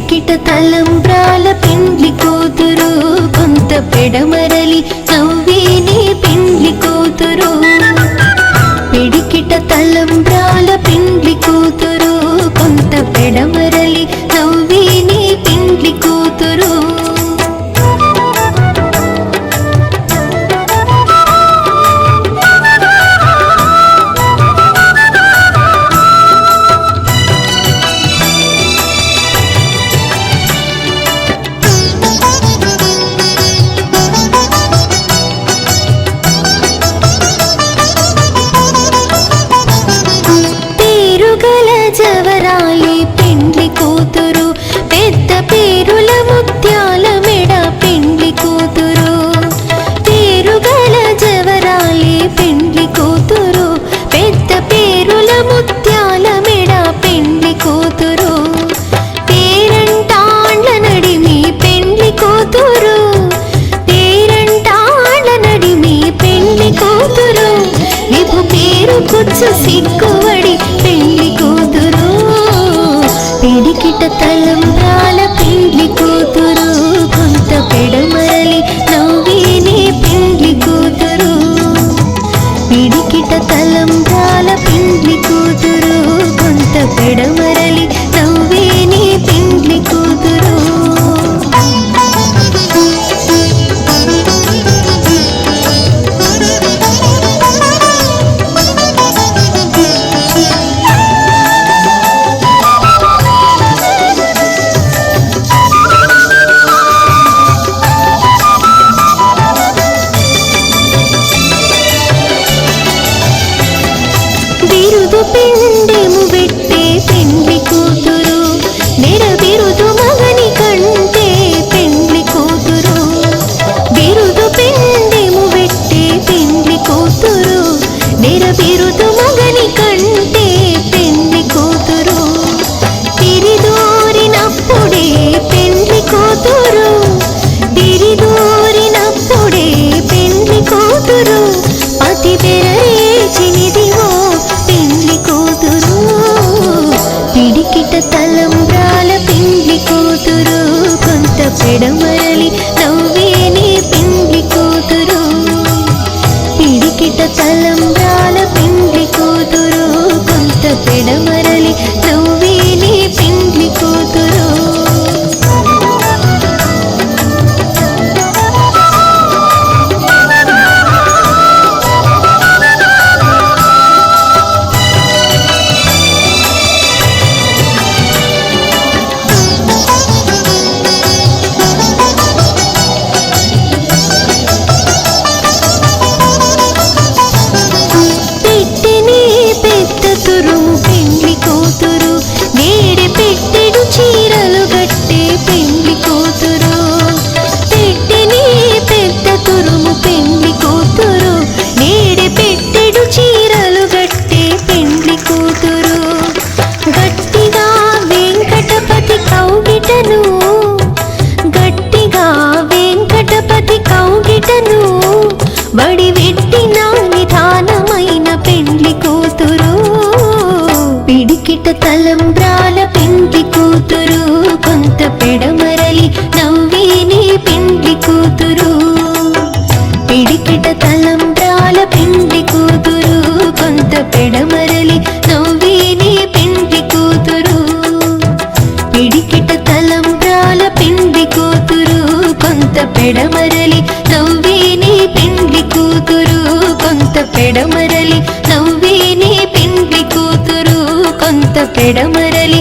పిడికిట తలంబ్రాల పెండ్లి కూతురు కొంత పెడమరలి నవ్వేనే పెండ్లి కూతురు. పిడికిట తలంబ్రాల పెండ్లి కూతురు కొంత పెడమరలి నవ్వేనే పెండ్లి కూతురు. జవరాలి పెండ్లి కూతురు పెద్ద పేరుల ముత్యాల మెడ పెండ్లి కూతురు. పేరుగల జవరాలి పెండ్లి కూతురు పెద్ద పేరుల ముత్యాల మెడ పెండ్లి కూతురు. పేరంటాళ్ళ నడిమి పెండ్లి కూతురు పేరంటాళ్ళ నడిమి పెండ్లి కూతురు. విభు పేరు కుచ్చు సిగ్గువడి పెండ్లి కూతురు. పిడికిట తలంబ్రాల పెండ్లి కూతురు కొంత పెడమరలి నవ్వేనే పెండ్లి కూతురు. పిడికిట తలంబ్రాల పెండ్లి కూతురు కొంత పెడమరలి నవ్వేనే పెండ్లి కూతురు. బిరుదు పిండెము పెట్టే పెండ్లి కూతురు నెర బిరుదు మగని కంటే పెండ్లి కూతురు. బిరుదు పిండెము పెట్టే పెండ్లి కూతురు నెర బిరుదు మగని కంటే పెండ్లి కూతురు. తిరిదోరినప్పుడే పెండ్లి కూతురు తిరిదోరినప్పుడే పెండ్లి కూతురు. పతి పెరరేచినిదివో పెండ్లి కూతురు. పిడికిట తలంబ్రాల పెండ్లి కూతురు కొంత పెడమరలి నవ్వేనే పెండ్లి కూతురు. పిడికిట తలంబ్రాల పెండ్లి కూతురు కొంత పెడమరలి నవ్వేనే పెండ్లి కూతురు. పెండ్లి కూతురు నేడే పెట్టెడు చీరలు గట్టే పెండ్లి కూతురు. పెట్టెని పెద్ద తురుము పెండ్లి కూతురు నేడే పెట్టెడు చీరలు గట్టే పెండ్లి కూతురు. గట్టిగా వెంకటపతి కౌగిటను గట్టిగా వెంకటపతి కౌగిటను బడి వెట్టిన నిధానమైన పెండ్లి కూతురు. పిడికిట తలంబ్రాల పెండ్లి కూతురు కొంత పెడమరలి నవ్వేనే పెండ్లి కూతురు. పిడికిట తలంబ్రాల పెండ్లి కూతురు కొంత పెడమరలి నవ్వేనే పెండ్లి కూతురు. పిడికిట తలంబ్రాల పెండ్లి కూతురు కొంత పెడమరలి నవ్వేనే పెండ్లి కూతురు. కొంత పెడమరలి నవ్వేనే పెండ్లి కూతురు కొంత పెడమరలి